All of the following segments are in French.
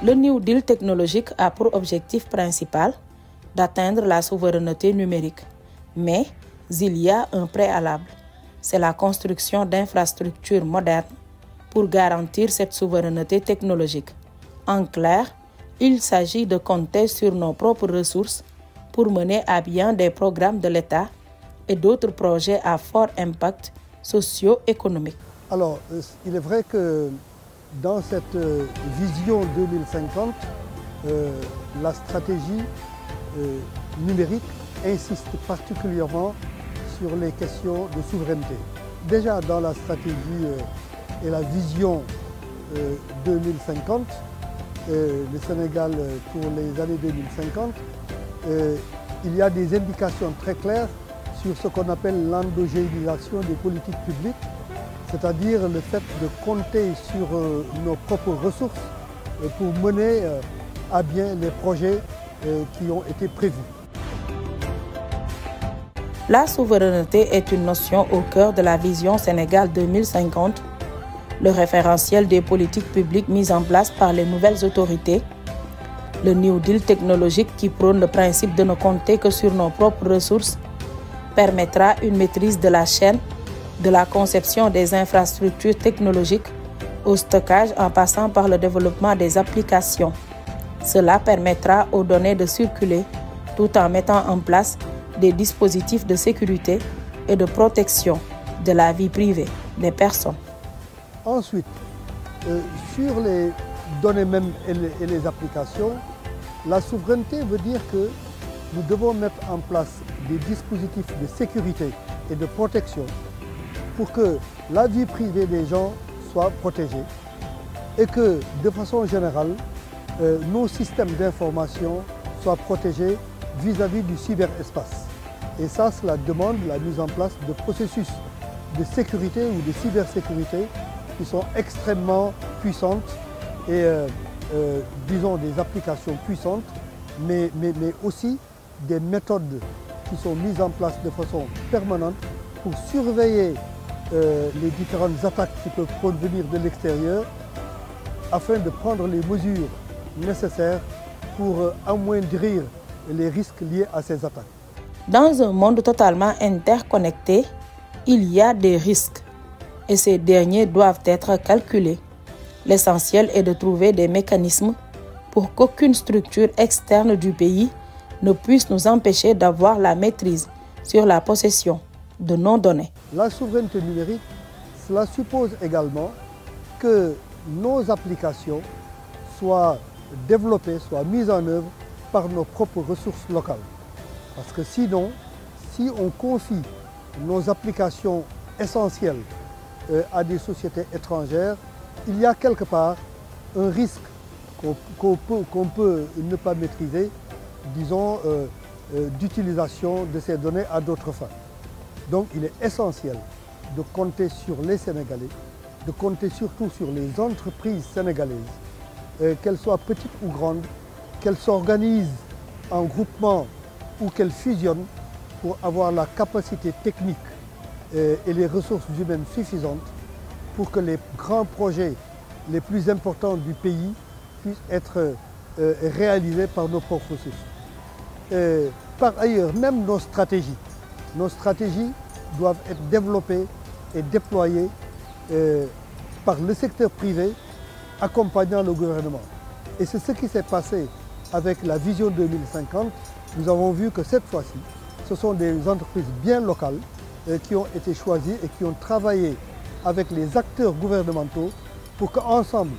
Le New Deal technologique a pour objectif principal d'atteindre la souveraineté numérique. Mais il y a un préalable, c'est la construction d'infrastructures modernes pour garantir cette souveraineté technologique. En clair, il s'agit de compter sur nos propres ressources pour mener à bien des programmes de l'État et d'autres projets à fort impact socio-économique. Alors, il est vrai que dans cette vision 2050, la stratégie numérique insiste particulièrement sur les questions de souveraineté. Déjà dans la stratégie et la vision 2050, le Sénégal pour les années 2050, il y a des indications très claires sur ce qu'on appelle l'endogénisation des politiques publiques, c'est-à-dire le fait de compter sur nos propres ressources pour mener à bien les projets qui ont été prévus. La souveraineté est une notion au cœur de la vision Sénégal 2050, le référentiel des politiques publiques mises en place par les nouvelles autorités, le New Deal technologique qui prône le principe de ne compter que sur nos propres ressources, permettra une maîtrise de la chaîne, de la conception des infrastructures technologiques au stockage en passant par le développement des applications. Cela permettra aux données de circuler tout en mettant en place des dispositifs de sécurité et de protection de la vie privée des personnes. Ensuite, sur les données même et les applications, la souveraineté veut dire que nous devons mettre en place des dispositifs de sécurité et de protection pour que la vie privée des gens soit protégée et que, de façon générale, nos systèmes d'information soient protégés vis-à-vis du cyberespace. Et ça, cela demande la mise en place de processus de sécurité ou de cybersécurité qui sont extrêmement puissantes et, disons, des applications puissantes, mais aussi des méthodes qui sont mises en place de façon permanente pour surveiller les différentes attaques qui peuvent provenir de l'extérieur afin de prendre les mesures nécessaires pour amoindrir les risques liés à ces attaques. Dans un monde totalement interconnecté, il y a des risques et ces derniers doivent être calculés. L'essentiel est de trouver des mécanismes pour qu'aucune structure externe du pays ne puisse nous empêcher d'avoir la maîtrise sur la possession de nos données. La souveraineté numérique, cela suppose également que nos applications soient développées, soient mises en œuvre par nos propres ressources locales. Parce que sinon, si on confie nos applications essentielles à des sociétés étrangères, il y a quelque part un risque qu'on peut ne pas maîtriser, disons, d'utilisation de ces données à d'autres fins. Donc il est essentiel de compter sur les Sénégalais, de compter surtout sur les entreprises sénégalaises, qu'elles soient petites ou grandes, qu'elles s'organisent en groupement ou qu'elles fusionnent pour avoir la capacité technique et les ressources humaines suffisantes pour que les grands projets les plus importants du pays puissent être réalisés par nos propres ressources. Par ailleurs, même nos stratégies doivent être développées et déployées par le secteur privé accompagnant le gouvernement. Et c'est ce qui s'est passé avec la vision 2050. Nous avons vu que cette fois-ci, ce sont des entreprises bien locales qui ont été choisies et qui ont travaillé avec les acteurs gouvernementaux pour qu'ensemble,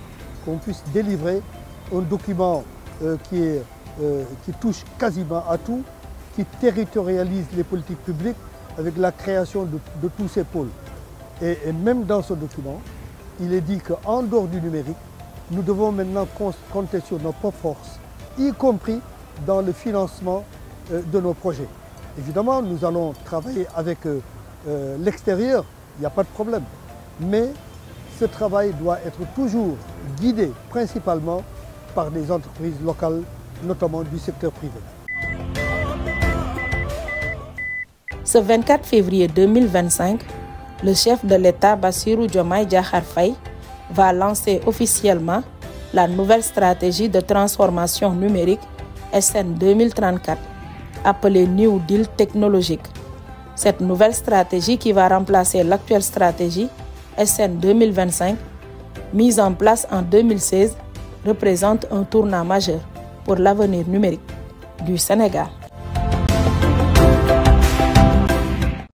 on puisse délivrer un document qui touche quasiment à tout, qui territorialise les politiques publiques avec la création de tous ces pôles. Et même dans ce document, il est dit qu'en dehors du numérique, nous devons maintenant compter sur nos propres forces, y compris dans le financement de nos projets. Évidemment, nous allons travailler avec l'extérieur, il n'y a pas de problème. Mais ce travail doit être toujours guidé principalement par des entreprises locales, notamment du secteur privé. Ce 24 février 2025, le chef de l'État Bassirou Diomaye Diakhar Faye va lancer officiellement la nouvelle stratégie de transformation numérique SN 2034, appelée New Deal technologique. Cette nouvelle stratégie qui va remplacer l'actuelle stratégie SN 2025, mise en place en 2016, représente un tournant majeur pour l'avenir numérique du Sénégal.